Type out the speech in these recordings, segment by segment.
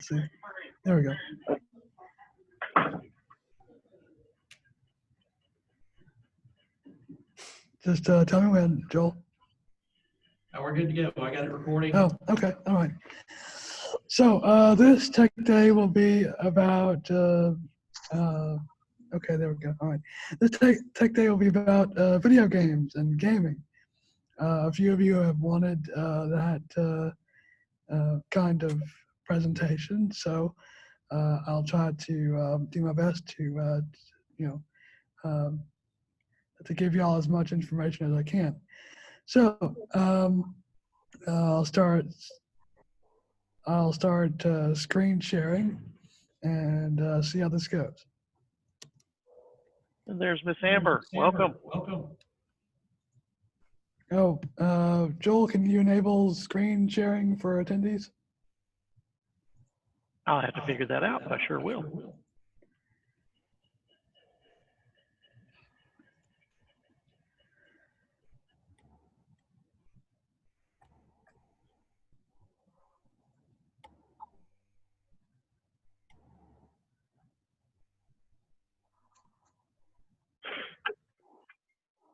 see. There we go. Just tell me when, Joel. Oh, we're good to go. I got it recording. Oh, okay. All right. So this tech day will be about, okay, there we go. All right. This tech day will be about video games and gaming. A few of you have wanted that kind of presentation, so I'll try to do my best to, to give you all as much information as I can. So I'll start screen sharing and see how this goes. And there's Miss Amber. Welcome. Welcome. Oh, Joel, can you enable screen sharing for attendees? I'll have to figure that out, but I sure will.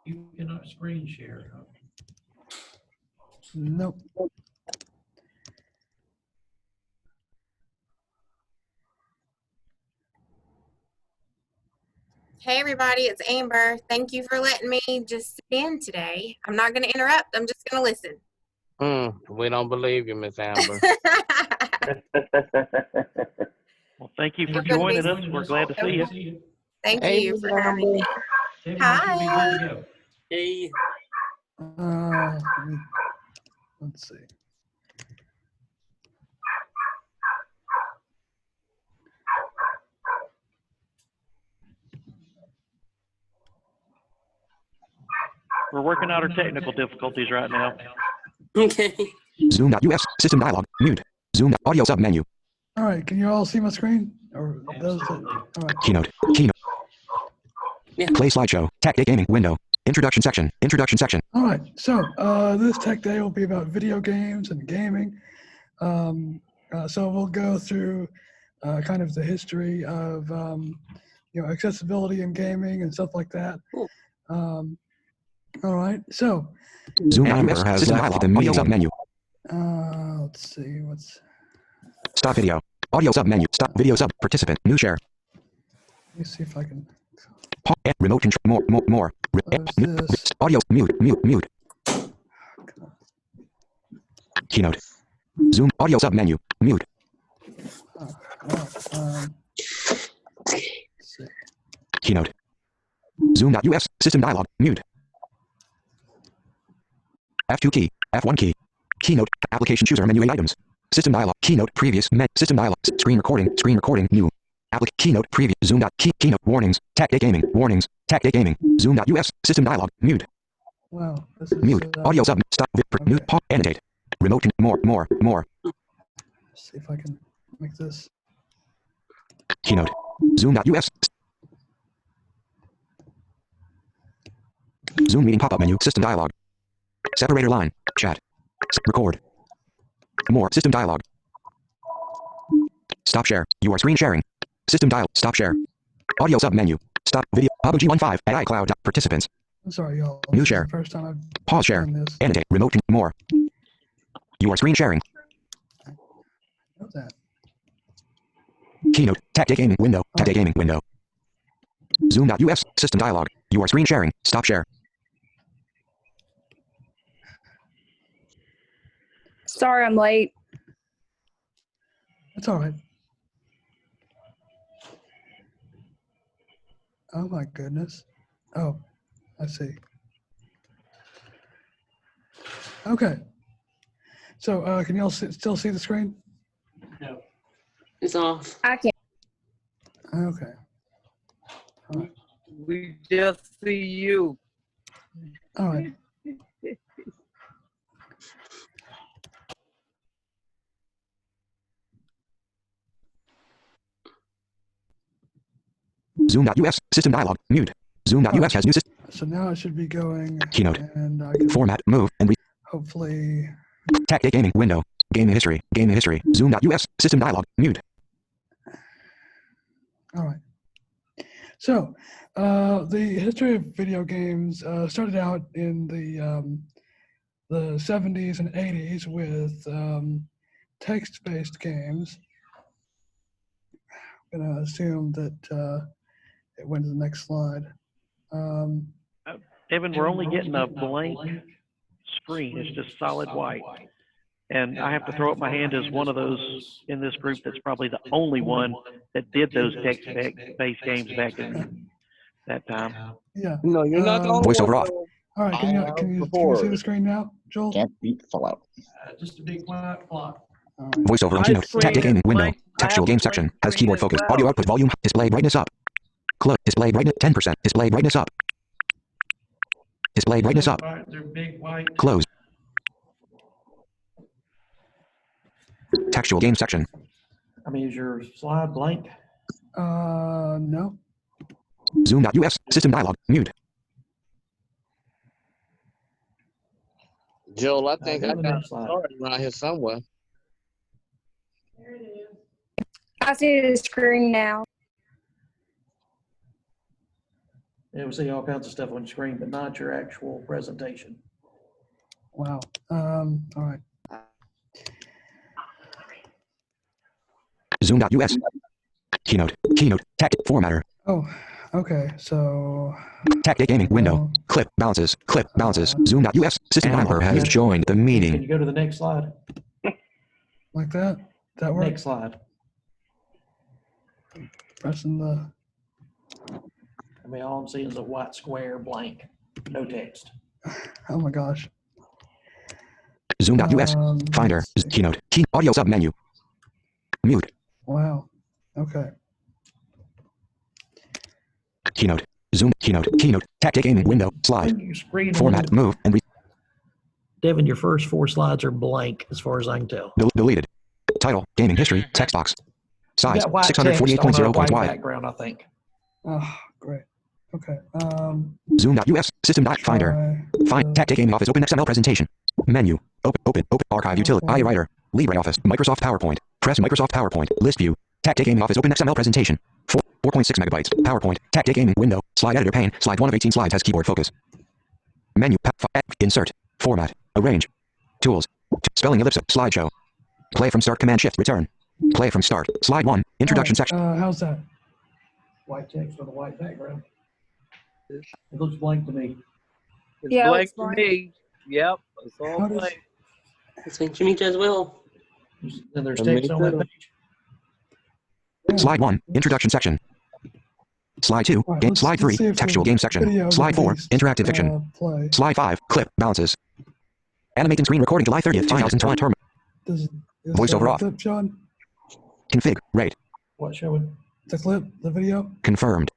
You cannot screen share. Nope. Hey everybody, it's Amber. Thank you for letting me just sit in today. I'm not going to interrupt. I'm just going to listen. We don't believe you, Miss Amber. Well, thank you for joining us. We're glad to see you. Thank Hey, you Miss for having me. Devin, you should be good to go. Hey. Let's see. We're working out our technical difficulties right now. Okay. Zoom.us, system dialog, mute. Zoom, audio sub menu. All right, can you all see my screen? Or those that, all right. Keynote. Yeah. Play slideshow, tech day gaming window. Introduction section. All right, so this tech day will be about video games and gaming. So we'll go through kind of the history of accessibility in gaming and stuff like that. Cool. All right, so Zoom.us, system dialog, audio sub menu. let's see what's. Stop video. Audio sub menu. Stop video sub. Participant. New share. Let me see if I can. Remote control. More. This. Audio. Mute. Keynote. Zoom. Audio sub menu. Mute. Let's see. Keynote. Zoom.us. System dialog. Mute. F2 key. F1 key. Keynote. Application chooser menu 8 items. System dialog. Keynote. Previous. System dialog. Screen recording. New. Keynote. Previous. Zoom. Keynote. Warnings. Tech day gaming. Warnings. Tech day gaming. Zoom.us. System dialog. Mute. Wow. This is, Mute. Audio sub. Stop. Mute. Pause. Annotate. Remote. More. Let's see if I can make this. Keynote. Zoom.us. Zoom meeting pop-up menu. System dialog. Separator line. Chat. Record. More. System dialog. Stop share. You are screen sharing. System dialog. Stop share. Audio sub menu. Stop video. PUBG15 at iCloud. Participants. I'm sorry, y'all. New This is share. the first time I've Pause share. done this. Annotate. Remote. More. You are screen sharing. Know that. Keynote. Tech day gaming window. Tech day gaming window. Zoom.us. System dialog. You are screen sharing. Stop share. Sorry, I'm late. That's all right. Oh my goodness. Oh, I see. Okay. So can y'all still see the screen? No. It's off. I can't. Okay. All right. We just see you. All right. Zoom.us. System dialog. Mute. Zoom.us has new system. So now I should be going. Keynote. And I can Format. Move. And hopefully. Tech day gaming window. Game history. Game history. Zoom.us. System dialog. Mute. All right. So, the history of video games started out in the 70s and 80s with text-based games. I'm gonna assume that it went to the next slide. Devin, we're only getting a blank screen. It's just solid white. And I have to throw up my hand as one of those in this group that's probably the only one that did those text-based games back in that time. Yeah. No, you're not the only Voiceover one. off. though. All right. Can you see the screen now, Joel? Can't beat Fallout. Just a big white clock. All right. Voiceover on My keynote. screen Tactic is gaming window. blank. I Textual have a game blank section. Has screen keyboard as focus. well. Audio output volume. Display brightness up. Close. Display brightness 10%. Display brightness up. Display brightness up. They're big white. Close. Textual game section. I mean, is your slide blank? No. Zoom.us. System dialog. Mute. Joel, I think Go I to the got next slide. started around here somewhere. I see the screen now. Yeah, we see all kinds of stuff on the screen, but not your actual presentation. Wow. All right. Zoom.us. Keynote. Keynote. Text formatter. Oh, okay. So, Tactic gaming window. No. Clip balances. Clip balances. Zoom.us. System dialog has joined the Can meeting. you go to the next slide? like that? That works? Next slide. Pressing the. I mean, all I'm seeing is a white square blank, no text. Oh my gosh. Zoom.us. Finder. Let's see. Keynote. Key audio submenu. Mute. Wow. Okay. Keynote. Zoom. Keynote. Keynote. Tactic gaming window. Slide. Bring your screen a Format. little- Move. And Devin, your first 4 slides are blank as far as I can tell. deleted. Title. Gaming history. Text box. You Size. got white text 648.0 on a points white wide. background, I think. Oh, great. Okay. Zoom.us. System. Finder. Try Find. the- Tactic gaming office. Open XML presentation. Menu. Open. Archive utility. iWriter. LibreOffice. Microsoft PowerPoint. Press Microsoft PowerPoint. List view. Tactic gaming office. Open XML presentation. 4.6 megabytes. PowerPoint. Tactic gaming window. Slide editor pane. Slide 1 of 18 slides has keyboard focus. Menu. Insert. Format. Arrange. Tools. Spelling ellipsis. Slideshow. Play from start. Command shift. Return. Play from start. Slide 1. Introduction All right, section. how's that? White text on a white background. It looks blank to me. It's Yeah, it blank looks to blank. me. Yep, it's all How does- blank. It's been to me as well. And there's And me text on that too. page. Yeah. Slide 1. Introduction section. Slide 2. All right, Game. let's- Slide let's 3. see if the Textual game section. video Slide at 4. least, Interactive fiction. Play. Slide 5. Clip balances. Animating screen recording July 30th. 2020. Term. Is Voiceover the off. clip showing? Config. Rate. What showing? The clip, the video? Confirmed.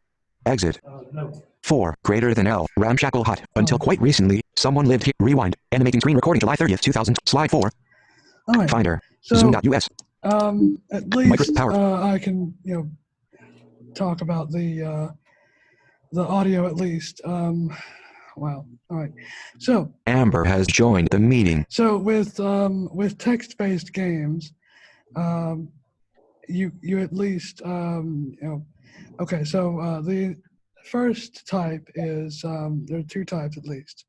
Exit. No. 4. Greater than L. Ramshackle hut. Until quite recently, someone lived here. Rewind. Animating screen recording July 30th. 2000. Slide 4. All right. Finder. So, Zoom.us. at least PowerPoint. I can, talk about the audio at least. Wow. All right. So, Amber has joined the meeting. So with text-based games, you at least okay. So the first type is there are 2 types at least.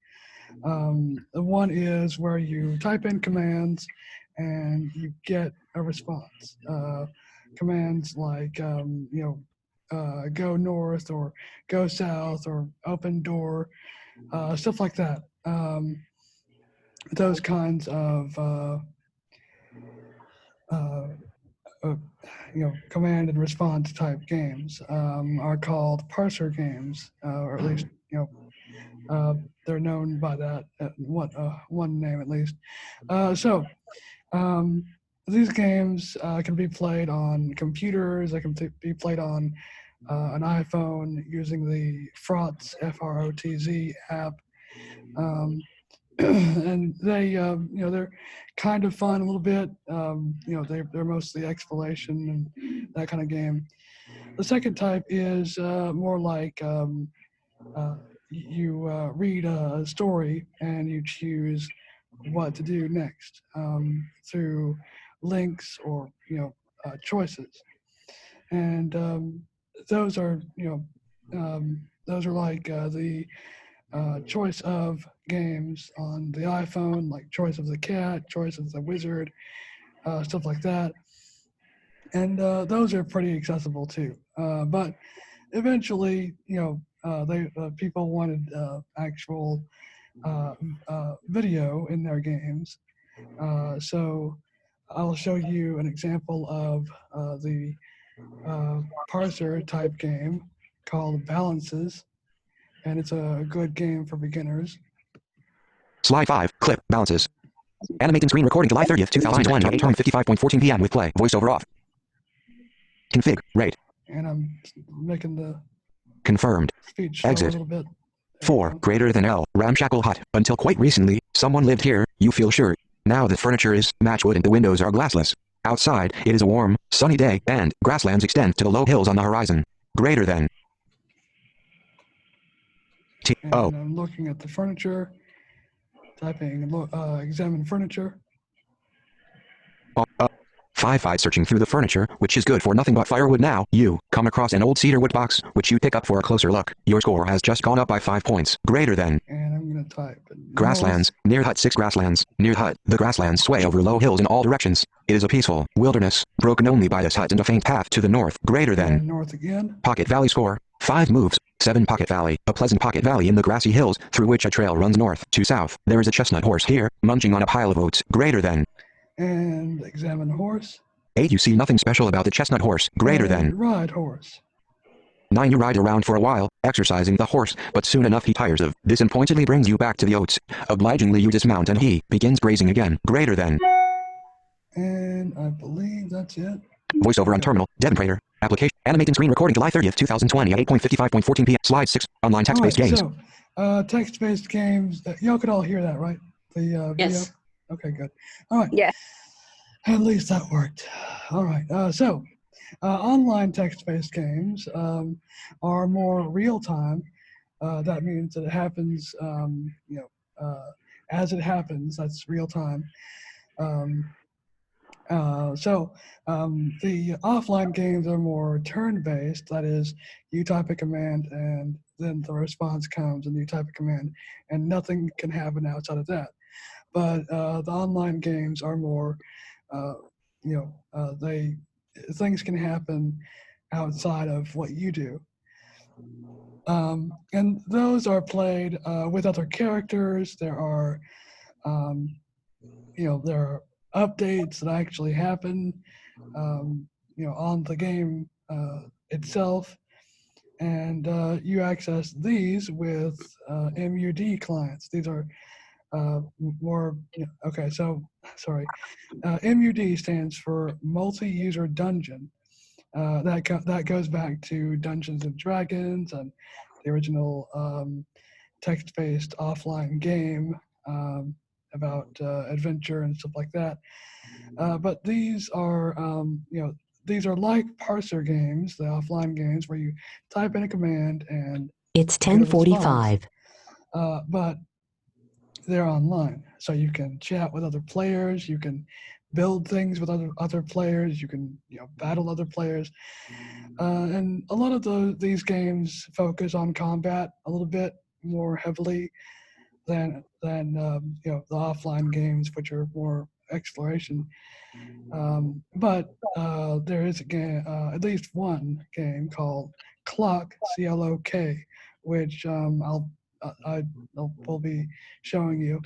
The one is where you type in commands and you get a response. Commands like go north or go south or open door, stuff like that. Those kinds of command and response type games are called parser games, or at least they're known by that one name at least. So these games can be played on computers. They can be played on an iPhone using the FROTZ FROTZ app. And they, they're kind of fun a little bit. They're mostly exploration and that kind of game. The second type is more like you read a story and you choose what to do next through links or choices, and those are those are like the choice of games on the iPhone, like choice of the cat, choice of the wizard, stuff like that. And those are pretty accessible too. But eventually, they people wanted actual video in their games. So I'll show you an example of the parser type game called Balances, and it's a good game for beginners. Slide 5. Clip. Balances. Animating screen recording July 30th, 2020. Time 55:14 p.m. with play. Voiceover off. Config. Rate. And I'm making the Confirmed. speech slow a Exit. little bit. 4. Greater than L. Ramshackle hut. Until quite recently, someone lived here, you feel sure. Now the furniture is matchwood and the windows are glassless. Outside, it is a warm, sunny day, and grasslands extend to the low hills on the horizon. Greater than. And I'm looking at the furniture, typing examine furniture. 5 searching through the furniture, which is good for nothing but firewood now. You come across an old cedar wood box, which you pick up for a closer look. Your score has just gone up by 5 points. Greater than. And I'm going to type. Grasslands. Near hut 6 grasslands. Near hut. The grasslands sway over low hills in all directions. It is a peaceful wilderness, broken only by this hut and a faint path to the north. Greater than. And north again. Pocket Valley score. 5 moves. 7 Pocket Valley. A pleasant pocket valley in the grassy hills, through which a trail runs north to south. There is a chestnut horse here, munching on a pile of oats. Greater than. And examine horse. 8 You see nothing special about the chestnut horse. Greater and than. ride horse. 9 You ride around for a while, exercising the horse, but soon enough he tires of this and pointedly brings you back to the oats. Obligingly you dismount and he begins grazing again. Greater than. And I believe that's it. Voiceover on terminal. Devin Prater. Application. Animating screen recording July 30th, 2020 at 8:55:14 p.m. Slide 6. Online text-based games. So, text-based games. Y'all could all hear that, right? The video? Yes. Okay, good. All right. Yeah. At least that worked. All right. Online text-based games are more real-time. That means that it happens, as it happens. That's real-time. The offline games are more turn-based. That is, you type a command and then the response comes, and you type a command, and nothing can happen outside of that. But the online games are more, things can happen outside of what you do. And those are played with other characters. There are, there are updates that actually happen, on the game itself. And you access these with MUD clients. These are more, okay, so, sorry. MUD stands for Multi-User Dungeon. That goes back to Dungeons and Dragons and the original text-based offline game about adventure and stuff like that. But these are, these are like parser games, the offline games where you type in a command and it's 10:45. But they're online, so you can chat with other players, you can build things with other players, you can battle other players, and a lot of these games focus on combat a little bit more heavily than the offline games, which are more exploration. But there is a game, at least one game called Clock, CLOK, which we'll be showing you,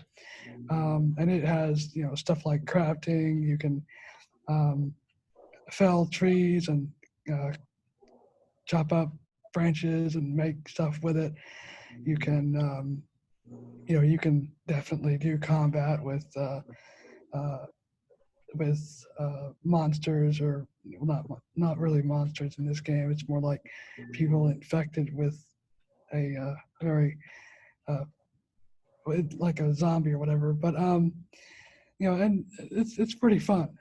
and it has stuff like crafting. You can fell trees and chop up branches and make stuff with it. You can you can definitely do combat with monsters, or not really monsters in this game. It's more like people infected with a very like a zombie or whatever. But and it's pretty fun.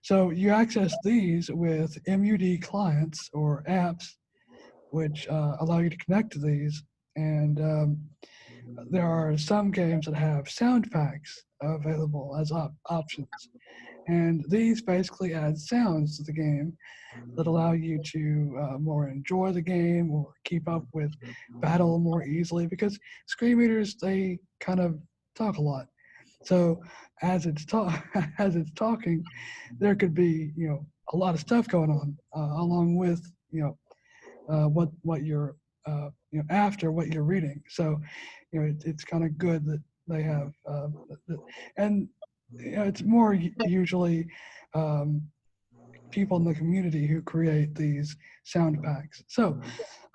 So you access these with MUD clients or apps, which allow you to connect to these, and there are some games that have sound packs available as options. And these basically add sounds to the game that allow you to more enjoy the game or keep up with battle more easily, because screen readers, they kind of talk a lot. So as it's as it's talking, there could be a lot of stuff going on along with what you're after what you're reading. So it's kind of good that they have and it's more usually people in the community who create these sound packs. So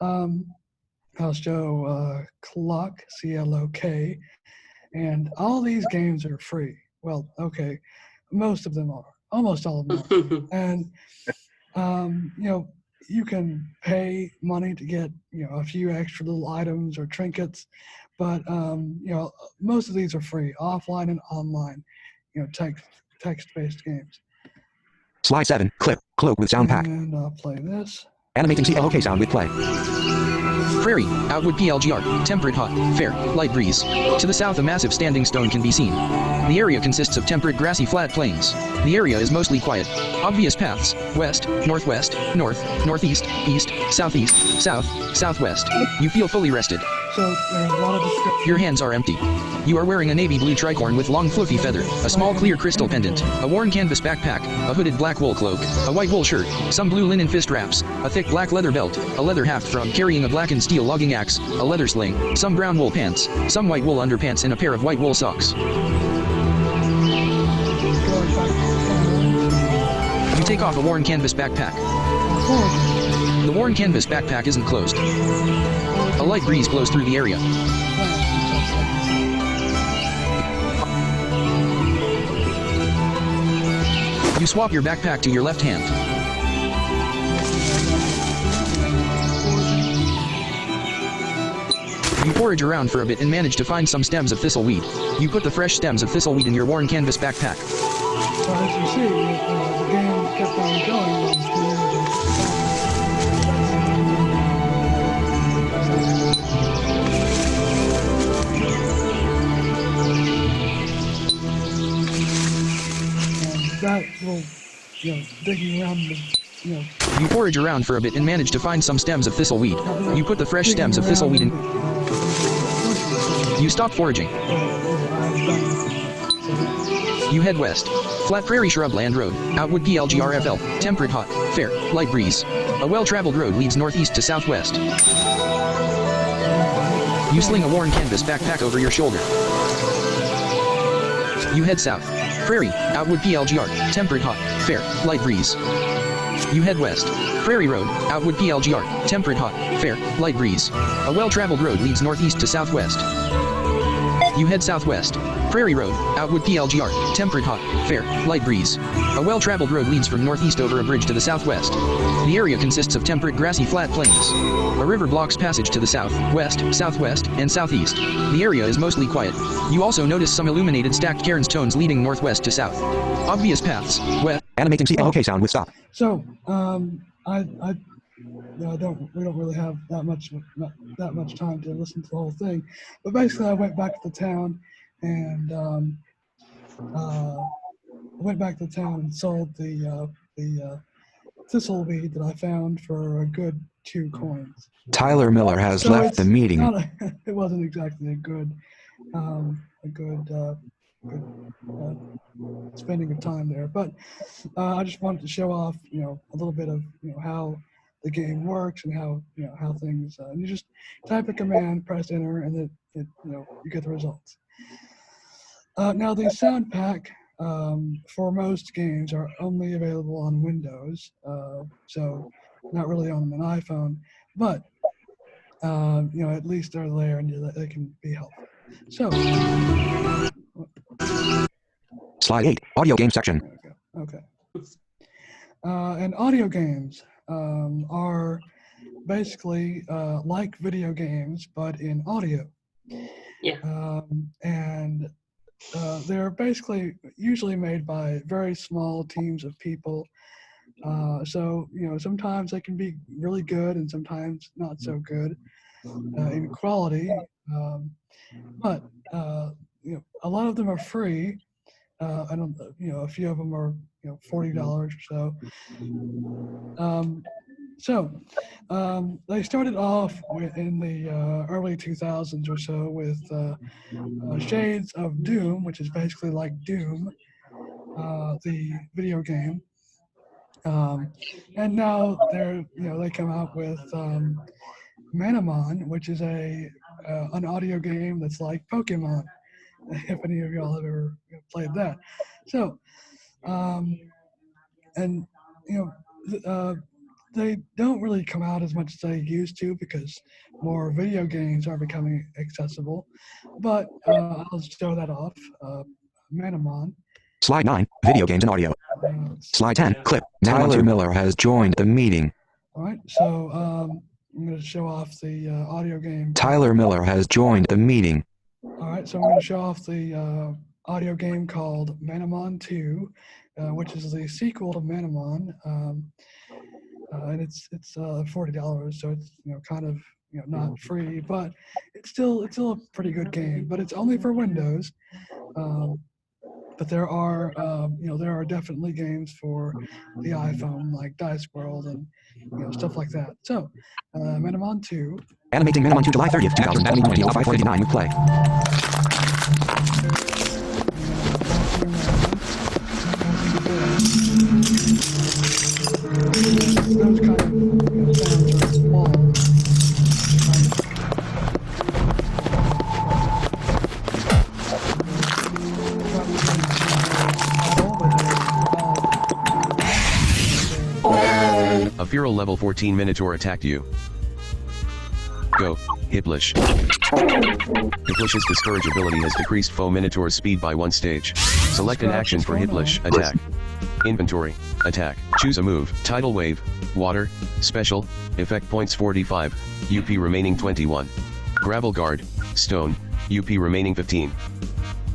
I'll show Clock, CLOK, and all these games are free. Well, okay, most of them are. Almost all of them are. And you can pay money to get a few extra little items or trinkets, but most of these are free, offline and online. Text-based games. Slide 7. Clip. Cloak with sound pack. And I'll play this. Animating CLOK sound with play. Prairie, Outwood PLGR, temperate hot, fair, light breeze. To the south a massive standing stone can be seen. The area consists of temperate grassy flat plains. The area is mostly quiet. Obvious paths, west, northwest, north, northeast, east, southeast, south, southwest. You feel fully rested. So there's a lot of description. Your hands are empty. You are wearing a navy blue tricorn with long fluffy feather, a small clear crystal pendant, a worn canvas backpack, a hooded black wool cloak, a white wool shirt, some blue linen fist wraps, a thick black leather belt, a leather haft from carrying a black and steel logging axe, a leather sling, some brown wool pants, some white wool underpants, and a pair of white wool socks. You take off a worn canvas backpack. The worn canvas backpack isn't closed. A light breeze blows through the area. You swap your backpack to your left hand. You forage around for a bit and manage to find some stems of thistleweed. You put the fresh stems of thistleweed in your worn canvas backpack. So as you see, the game kept on going. That will, digging around the, You forage around for a bit and manage to find some stems of thistleweed. You put the fresh stems of thistleweed in. You stop foraging. You head west. Flat prairie shrubland road, Outwood PLGRFL, temperate hot, fair, light breeze. A well-traveled road leads northeast to southwest. You sling a worn canvas backpack over your shoulder. You head south. Prairie, Outwood PLGR, temperate hot, fair, light breeze. You head west. Prairie Road, Outwood PLGR, temperate hot, fair, light breeze. A well-traveled road leads northeast to southwest. You head southwest. Prairie Road, Outwood PLGR, temperate hot, fair, light breeze. A well-traveled road leads from northeast over a bridge to the southwest. The area consists of temperate grassy flat plains. A river blocks passage to the south, west, southwest, and southeast. The area is mostly quiet. You also notice some illuminated stacked cairn stones leading northwest to south. Obvious paths, west. Animating CLOK sound with stop. So, we don't really have that much time to listen to the whole thing, but basically I went back to the town and sold the thistleweed that I found for a good 2 coins. Tyler Miller has So left the it's meeting. it wasn't exactly a good spending of time there, but I just wanted to show off, a little bit of, how the game works and how, how things. And you just type a command, press enter, and then you get the results. Now the sound pack for most games are only available on Windows, so not really on an iPhone, but at least they're there and they can be helpful. So. Slide 8. Audio game section. Okay. And audio games are basically like video games, but in audio. Yeah. And they're basically usually made by very small teams of people. So, sometimes they can be really good and sometimes not so good in quality. But a lot of them are free. I don't, a few of them are $40 or so. They started off in the early 2000s or so with Shades of Doom, which is basically like Doom, the video game. And now they come out with Manamon, which is an audio game that's like Pokemon. If any of y'all have ever played that, so and they don't really come out as much as they used to because more video games are becoming accessible. But I'll show that off. Manamon. Slide 9, video games and audio. Slide 10, clip. Tyler Miller has joined the meeting. All right, so I'm going to show off the audio game. Tyler Miller has joined the meeting. All right, so I'm going to show off the audio game called Manamon 2, which is the sequel to Manamon, and it's $40, so it's kind of not free, but it's still a pretty good game. But it's only for Windows. But there are definitely games for the iPhone like Dice World and stuff like that. So Manamon 2. Animating Manamon 2 July 30th, 2020, 549 with play. Those kind of sounds are small. A feral level 14 Minotaur attacked you. Go, Hiplish. Hiplish's Discourage ability has decreased foe Minotaur's speed by 1 stage. Select an action for Hiplish. Attack. Inventory. Attack. Choose a move. Tidal Wave. Water. Special. Effect points 45. UP remaining 21. Gravel Guard. Stone. UP remaining 15.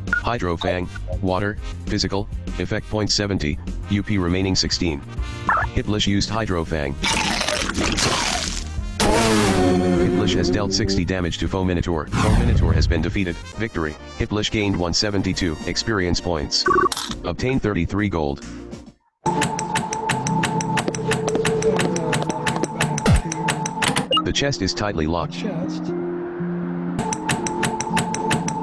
Hydro Fang. Water. Physical. Effect points 70. UP remaining 16. Hiplish used Hydro Fang. Hiplish has dealt 60 damage to foe Minotaur. Foe Minotaur has been defeated. Victory. Hiplish gained 172 experience points. Obtain 33 gold. The chest is tightly locked. Chest.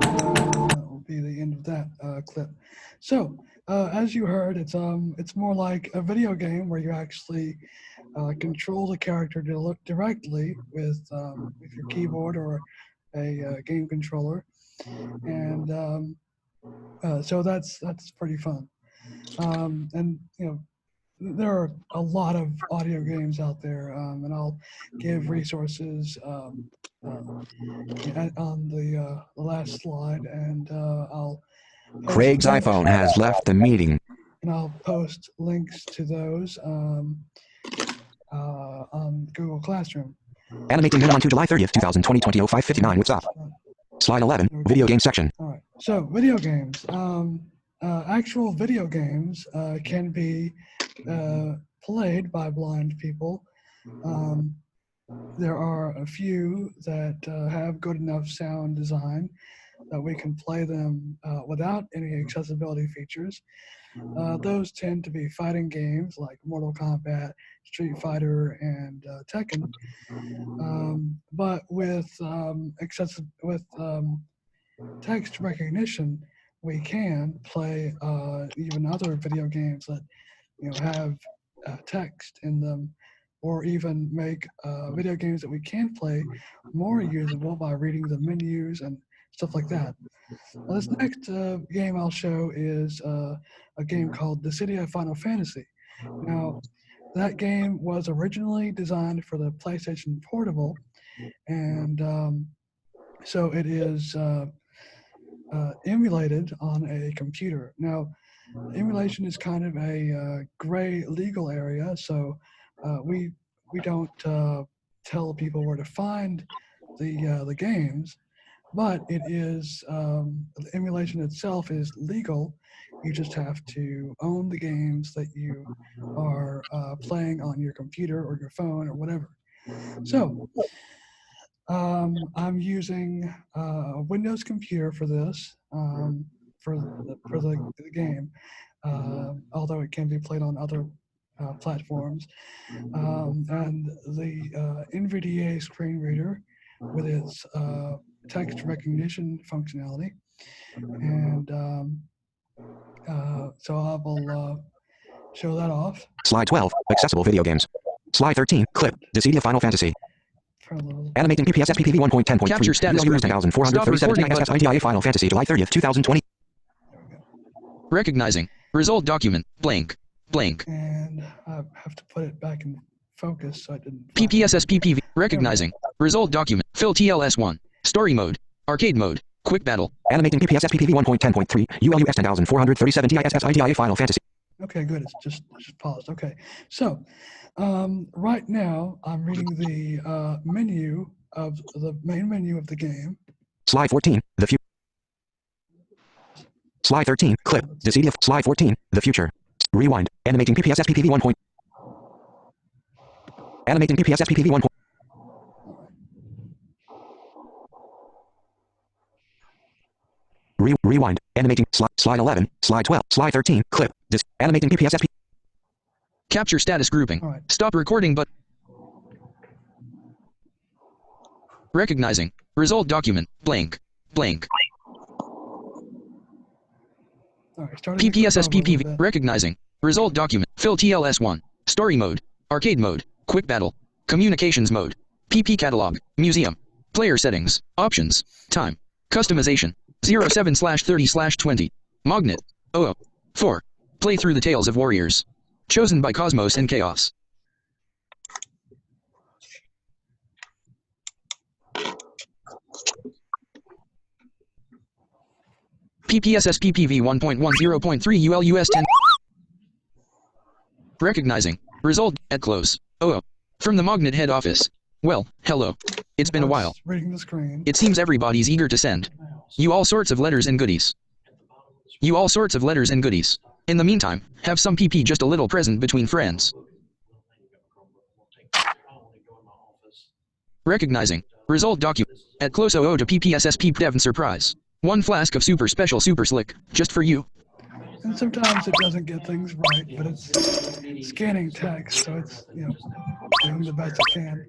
That will be the end of that clip. So, as you heard, it's more like a video game where you actually control the character directly with your keyboard or a game controller, and so that's pretty fun. And there are a lot of audio games out there, and I'll give resources on the last slide, and I'll Craig's iPhone has left the meeting. And I'll post links to those on Google Classroom. Animating Manamon 2 July 30th, 2020, 559 with stop. Slide 11, video game section. All right, so video games. Actual video games can be played by blind people. There are a few that have good enough sound design that we can play them without any accessibility features. Those tend to be fighting games like Mortal Kombat, Street Fighter, and Tekken. But with text recognition, we can play even other video games that have text in them, or even make video games that we can play more usable by reading the menus and stuff like that. Now, this next game I'll show is a game called Dissidia Final Fantasy. Now, that game was originally designed for the PlayStation Portable, and so it is emulated on a computer. Now, emulation is kind of a gray legal area, so we don't tell people where to find the games, but it is the emulation itself is legal. You just have to own the games that you are playing on your computer or your phone or whatever. So I'm using a Windows computer for this, for the game, although it can be played on other platforms. And the NVDA screen reader with its text recognition functionality. And so I will show that off. Slide 12, accessible video games. Slide 13, clip, Dissidia Final Fantasy. Animating PPS SPPV 1.10.3. Capture status ULUS grouping. 10437 Stop recording button. IDIA Final Fantasy July 30th, 2020. Recognizing. Result document. Blank. Blank. And I have to put it back in focus so I didn't. PPSSPPV. Recognizing. Result document. Fill TLS1. Story mode. Arcade mode. Quick battle. Animating PPS SPPV 1.10.3. ULUS 10437 DISS IDIA Final Fantasy. Okay, good. It's just paused. Okay, so right now I'm reading the menu of the main menu of the game. Slide 14, the future. Slide 13, clip, Dissidia. Slide 14, the future. Rewind, animating PPS SPPV 1. Animating PPS SPPV 1. Rewind, animating, slide 11, slide 12, slide 13, clip, animating PPS SPPV. Capture status grouping. All right. Stop recording but recognizing. Result document. Blank. Blank. All right, starting to PPSS clip over a little PPV. bit. Recognizing. Result document. Fill TLS1. Story mode. Arcade mode. Quick battle. Communications mode. PP catalog. Museum. Player settings. Options. Time. Customization. 07/30/20. Magnet. 4. Play through the Tales of Warriors. Chosen by Cosmos and Chaos. PPSS PPV 1.10.3 ULUS 10. Recognizing. Result at close. From the Magnet head office. Well, hello. It's been a while. Reading the screen. It seems everybody's eager to send you all sorts of letters and goodies. You all sorts of letters and goodies. In the meantime, have some PP just a little present between friends. Recognizing. Result document. At close to PPSS Devin surprise. 1 flask of super special super slick, just for you. And sometimes it doesn't get things right, but it's scanning text, so it's, doing the best it can.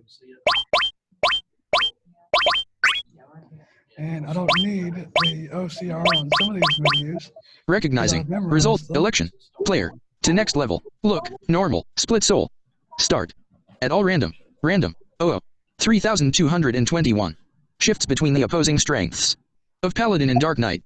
And I don't need the OCR on some of these menus. Recognizing. Result. Election. Player. To next level. Look. Normal. Split soul. Start. At all random. Random. 3221. Shifts between the opposing strengths of Paladin and Dark Knight.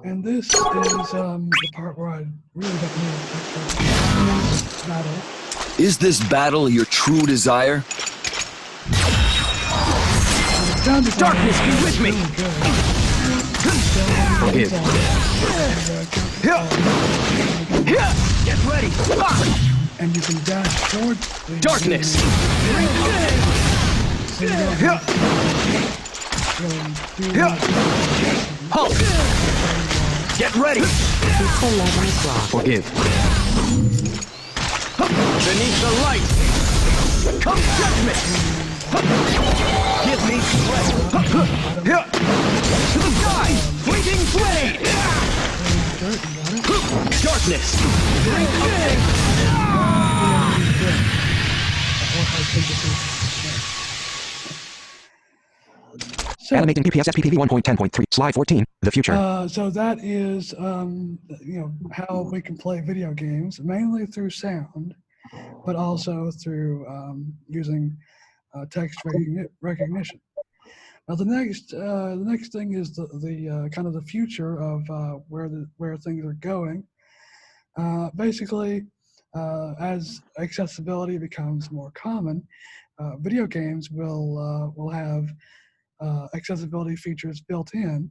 And this is the part where I really don't need extra battle. Is this battle your true desire? Darkness, be with me! Forgive. Get ready! And you can dash towards the Darkness! Halt! Get ready! It's 11 o'clock. Forgive. Beneath the light! Come judgment! Give me strength! To the sky! Fleeting blade! Darkness! So, Animating PPS SPPV 1.10.3. Slide 14, the future. so that is, how we can play video games, mainly through sound, but also through using text recognition. Now the next thing is the kind of the future of where things are going. Basically, as accessibility becomes more common, video games will have accessibility features built in.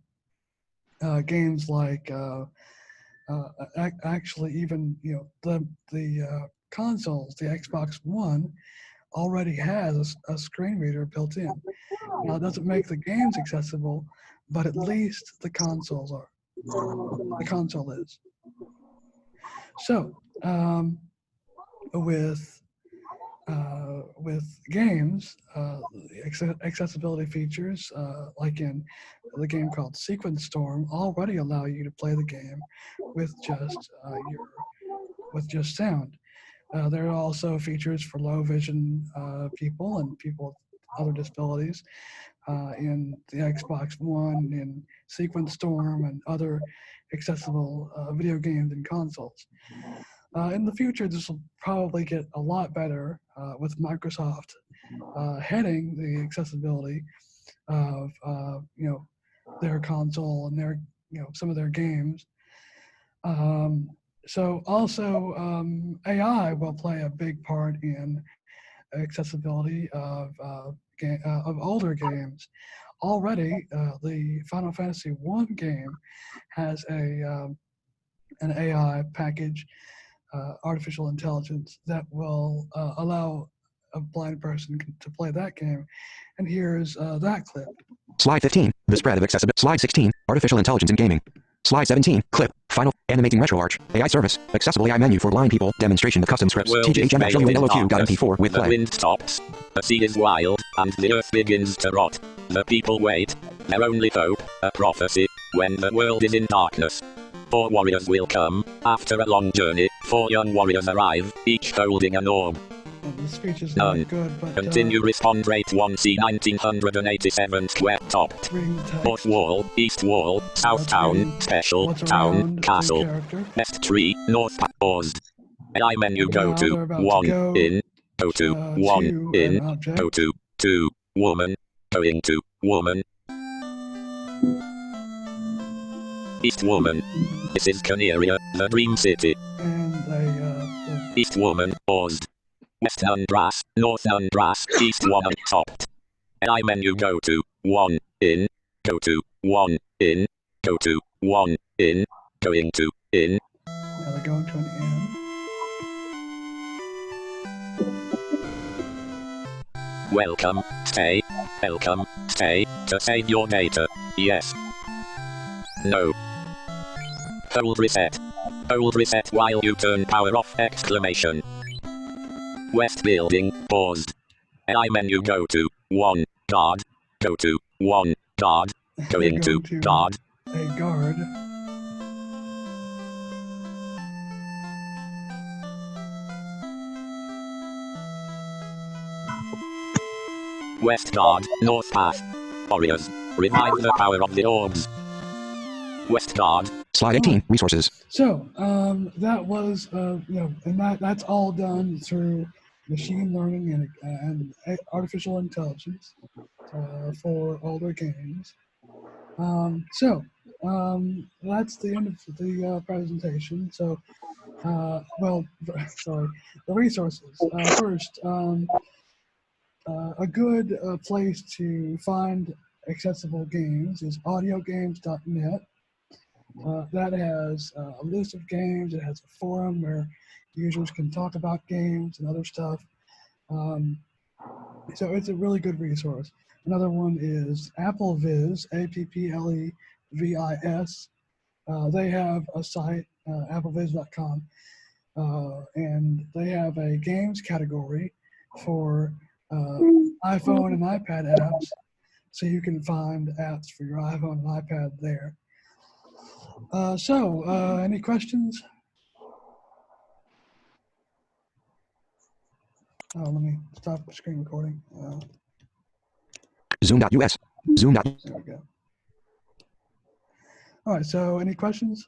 Games like actually even the consoles, the Xbox One already has a screen reader built in. Now it doesn't make the games accessible, but at least the consoles are. The console is. So with games, accessibility features like in the game called Sequence Storm already allow you to play the game with just sound. There are also features for low vision people and people with other disabilities in the Xbox One, in Sequence Storm, and other accessible video games and consoles. In the future, this will probably get a lot better with Microsoft heading the accessibility of their console and their some of their games. So also AI will play a big part in accessibility of older games. Already, the Final Fantasy I game has an AI package, artificial intelligence, that will allow a blind person to play that game. And here's that clip. Slide 15, the spread of accessibility. Slide 16, artificial intelligence in gaming. Slide 17, clip, final, animating RetroArch, AI service, accessible AI menu for blind people, demonstration of custom scripts, TGHMFWLOQ.mp4 with The play. wind stops, the sea is wild, and the earth begins to rot. The people wait, their only hope, a prophecy, when the world is in darkness. 4 warriors will come, after a long journey, 4 young warriors arrive, each holding an orb. The speech is None. not good, but Continue respond rate 1C 1987 square topped. North wall, east wall, south town, special, town, castle. West tree, north paused. AI menu go to, 1, in, go to, 1, in, go to, 2, woman, going to, woman. East woman. This is Caneria, the dream city. East woman, paused. West unbrass, north unbrass, east one untopped. AI menu go to, 1, in, go to, 1, in, go to, 1, in, going to, in. Now they're going to an Welcome, stay, to save your data, yes. No. Hold reset while you turn power off, exclamation. West building, paused. AI menu go to, 1, guard, go to, 1, guard, going to, guard. A guard. West guard, north path. Warriors, revive the power of the orbs. West guard. Slide 18, resources. So that was and that's all done through machine learning and artificial intelligence for older games. That's the end of the presentation. So, sorry, the resources. First, a good place to find accessible games is audiogames.net. That has a list of games. It has a forum where users can talk about games and other stuff. So it's a really good resource. Another one is AppleViz, AppleVis. They have a site, appleviz.com, and they have a games category for iPhone and iPad apps. So you can find apps for your iPhone and iPad there. Any questions? Let me stop the screen recording. Zoom.us. Zoom. There we go. All right, so any questions?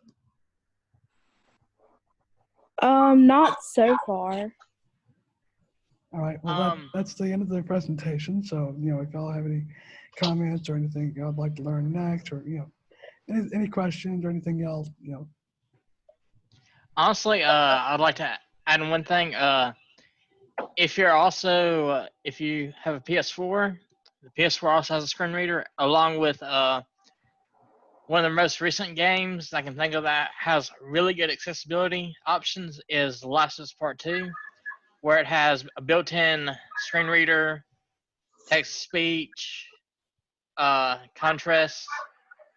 Not so far. All right, well, that's the end of the presentation. So, if y'all have any comments or anything y'all would like to learn next, or, any questions or anything else, Honestly, I'd like to add one thing. If you have a PS4, the PS4 also has a screen reader, along with one of the most recent games I can think of that has really good accessibility options is The Last of Us Part 2, where it has a built-in screen reader, text-to-speech, contrast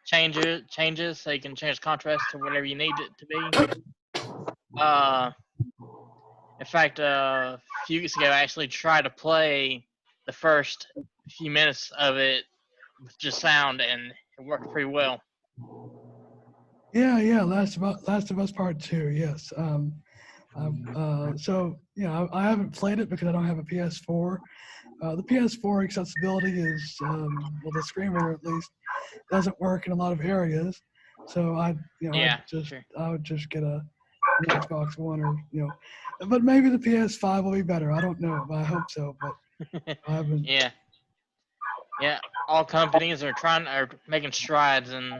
changes, so you can change contrast to whatever you need it to be. in fact, a few weeks ago, I actually tried to play the first few minutes of it with just sound, and it worked pretty well. Yeah, Last of Us Part 2, yes. So, yeah, I haven't played it because I don't have a PS4. The PS4 accessibility is, well, the screen reader at least, doesn't work in a lot of areas. So I would just get an Xbox One or, but maybe the PS5 will be better. I don't know. I hope so, but I haven't. Yeah. All companies are making strides in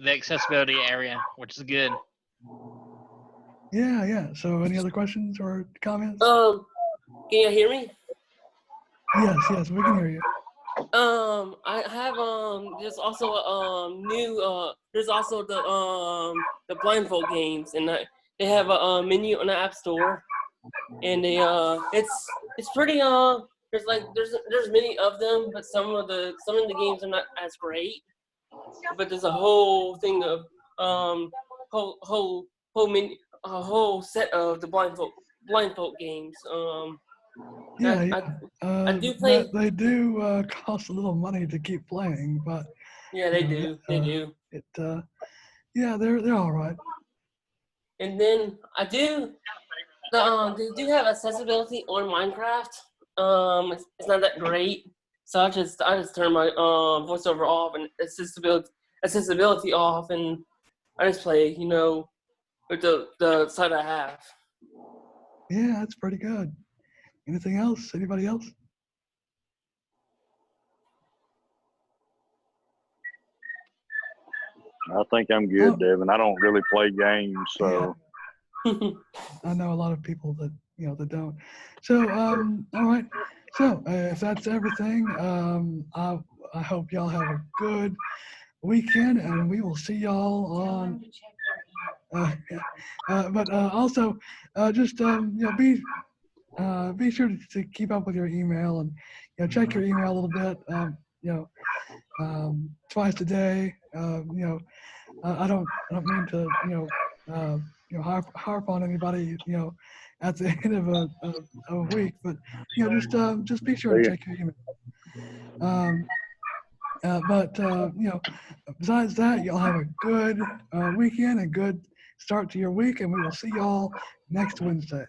the accessibility area, which is good. Yeah. So any other questions or comments? Can you hear me? Yes, we can hear you. I have there's also new there's also the blindfold games, and they have a menu on the App Store, and they it's pretty there's many of them, but some of the games are not as great. But there's a whole thing of a whole set of the blindfold games. I do play. They do cost a little money to keep playing, but yeah, they do. They do. Yeah, they're all right. And then I do. They do have accessibility on Minecraft. It's not that great, so I just turn my voiceover off and accessibility off, and I just play, with the site I have. Yeah, that's pretty good. Anything else? Anybody else? I think I'm good, Devin. I don't really play games, so. I know a lot of people that that don't. So all right. So if that's everything, I hope y'all have a good weekend, and we will see y'all on. But also, just be sure to keep up with your email and check your email a little bit. Twice a day. I don't mean to harp on anybody at the end of a week, but just be sure to check your email. But besides that, you'll have a good weekend, a good start to your week, and we will see y'all next Wednesday.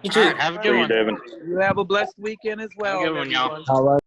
You too. Have a good one. Devin. You have a blessed weekend as well. Have a good one, y'all. Everyone.